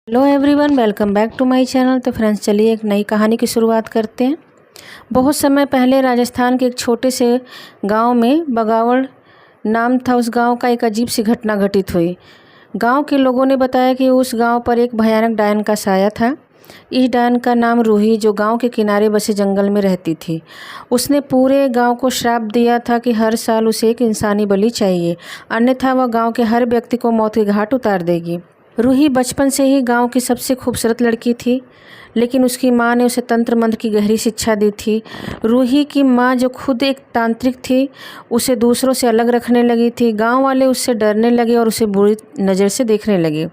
Hello everyone, welcome back to my channel. तो friends, चलिए एक नई कहानी की शुरुआत करते हैं। बहुत समय पहले राजस्थान के एक छोटे से गांव में बगावड़ नाम था। उस गांव का एक अजीब सी घटना घटित हुई। गांव के लोगों ने बताया कि उस गांव पर एक भयानक डायन का साया था। इस डायन का नाम रूही, जो गांव के किनारे बसे जंगल में रहती थी। उसने पूरे गांव को श्राप दिया था कि हर साल उसे एक इंसानी बलि चाहिए, अन्यथा वह गांव के हर व्यक्ति को मौत के घाट उतार देगी। रूही बचपन से ही गांव की सबसे खूबसूरत लड़की थी, लेकिन उसकी मां ने उसे तंत्र मंत्र की गहरी शिक्षा दी थी। रूही की मां, जो खुद एक तांत्रिक थी, उसे दूसरों से अलग रखने लगी थी। गांव वाले उससे डरने लगे और उसे बुरी नज़र से देखने लगे।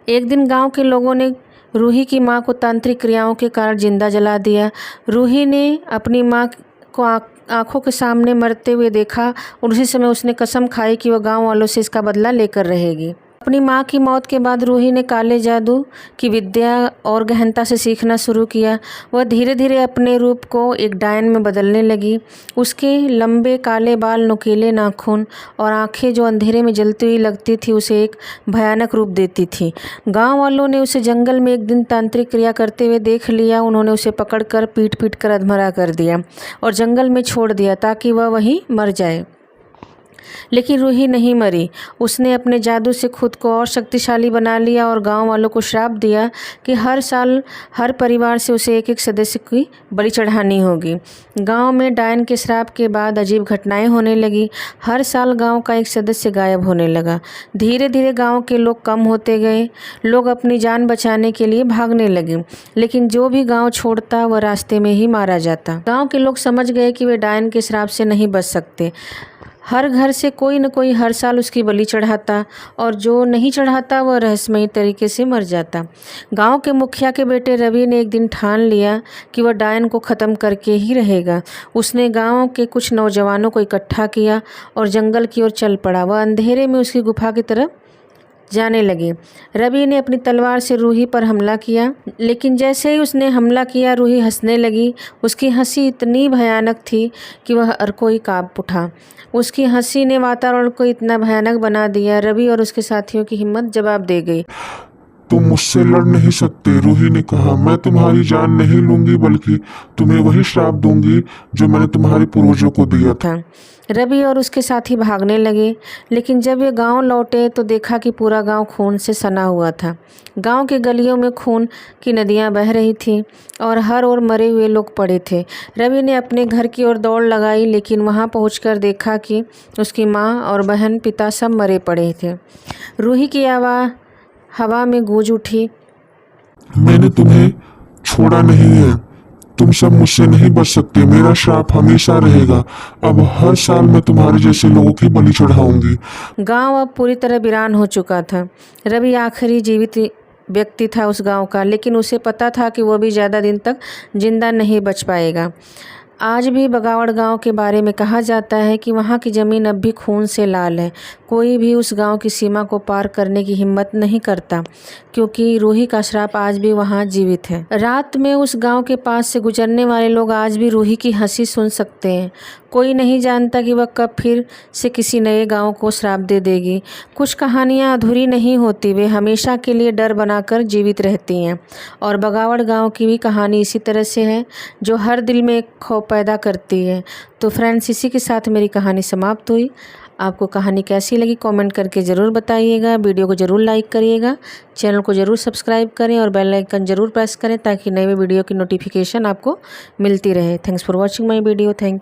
एक दिन गांव के लोगों ने रूही की मां को तांत्रिक क्रियाओं के कारण जिंदा जला दिया। रूही ने अपनी मां को आंखों के सामने मरते हुए देखा और उसी समय उसने कसम खाई कि वह गांव वालों से इसका बदला लेकर रहेगी। अपनी मां की मौत के बाद रूही ने काले जादू की विद्या और गहनता से सीखना शुरू किया। वह धीरे धीरे अपने रूप को एक डायन में बदलने लगी। उसके लंबे काले बाल, नुकीले नाखून और आंखें जो अंधेरे में जलती हुई लगती थी, उसे एक भयानक रूप देती थी। गांव वालों ने उसे जंगल में एक दिन तांत्रिक क्रिया करते हुए देख लिया। उन्होंने उसे पकड़कर पीट पीट कर अधमरा कर दिया और जंगल में छोड़ दिया ताकि वह वहीं मर जाए। लेकिन रूही नहीं मरी। उसने अपने जादू से खुद को और शक्तिशाली बना लिया और गांव वालों को श्राप दिया कि हर साल हर परिवार से उसे एक एक सदस्य की बलि चढ़ानी होगी। गांव में डायन के श्राप के बाद अजीब घटनाएं होने लगी। हर साल गांव का एक सदस्य गायब होने लगा। धीरे धीरे गांव के लोग कम होते गए। लोग अपनी जान बचाने के लिए भागने लगे, लेकिन जो भी गाँव छोड़ता वह रास्ते में ही मारा जाता। गाँव के लोग समझ गए कि वे डायन के श्राप से नहीं बच सकते। हर घर से कोई न कोई हर साल उसकी बलि चढ़ाता और जो नहीं चढ़ाता वह रहस्यमयी तरीके से मर जाता। गांव के मुखिया के बेटे रवि ने एक दिन ठान लिया कि वह डायन को ख़त्म करके ही रहेगा। उसने गांव के कुछ नौजवानों को इकट्ठा किया और जंगल की ओर चल पड़ा। वह अंधेरे में उसकी गुफा की तरफ जाने लगे। रवि ने अपनी तलवार से रूही पर हमला किया, लेकिन जैसे ही उसने हमला किया, रूही हंसने लगी। उसकी हंसी इतनी भयानक थी कि वह हर कोई कांप उठा। उसकी हंसी ने वातावरण को इतना भयानक बना दिया। रवि और उसके साथियों की हिम्मत जवाब दे गई। तुम मुझसे लड़ नहीं सकते, रूही ने कहा। मैं तुम्हारी जान नहीं लूंगी, बल्कि तुम्हें वही श्राप दूंगी जो मैंने तुम्हारे पूर्वजों को दिया था। रवि और उसके साथी भागने लगे, लेकिन जब वे गांव लौटे तो देखा कि पूरा गांव खून से सना हुआ था। गांव के गलियों में खून की नदियां बह रही थीं और हर ओर मरे हुए लोग पड़े थे। रवि ने अपने घर की ओर दौड़ लगाई, लेकिन वहां पहुंचकर देखा कि उसकी मां और बहन पिता सब मरे पड़े थे। रूही की आवाज़ हवा में गूंज उठी। मैंने तुम्हें छोड़ा नहीं है, तुम सब मुझसे नहीं बच सकते। मेरा श्राप हमेशा रहेगा। अब हर साल मैं तुम्हारे जैसे लोगों की बलि चढ़ाऊंगी। गांव अब पूरी तरह वीरान हो चुका था। रवि आखिरी जीवित व्यक्ति था उस गांव का, लेकिन उसे पता था कि वो भी ज़्यादा दिन तक जिंदा नहीं बच पाएगा। आज भी बगावड़ गांव के बारे में कहा जाता है कि वहां की ज़मीन अब भी खून से लाल है। कोई भी उस गांव की सीमा को पार करने की हिम्मत नहीं करता, क्योंकि रूही का श्राप आज भी वहां जीवित है। रात में उस गांव के पास से गुजरने वाले लोग आज भी रूही की हंसी सुन सकते हैं। कोई नहीं जानता कि वह कब फिर से किसी नए गांव को श्राप दे देगी। कुछ कहानियां अधूरी नहीं होती, वे हमेशा के लिए डर बनाकर जीवित रहती हैं। और बगावड़ गांव की भी कहानी इसी तरह से है, जो हर दिल में एक खौफ पैदा करती है। तो फ्रेंड्स, इसी के साथ मेरी कहानी समाप्त हुई। आपको कहानी कैसी लगी कमेंट करके ज़रूर बताइएगा। वीडियो को ज़रूर लाइक करिएगा, चैनल को ज़रूर सब्सक्राइब करें और बेल आइकन ज़रूर प्रेस करें ताकि नए वीडियो की नोटिफिकेशन आपको मिलती रहे। Thanks for watching my video. Thank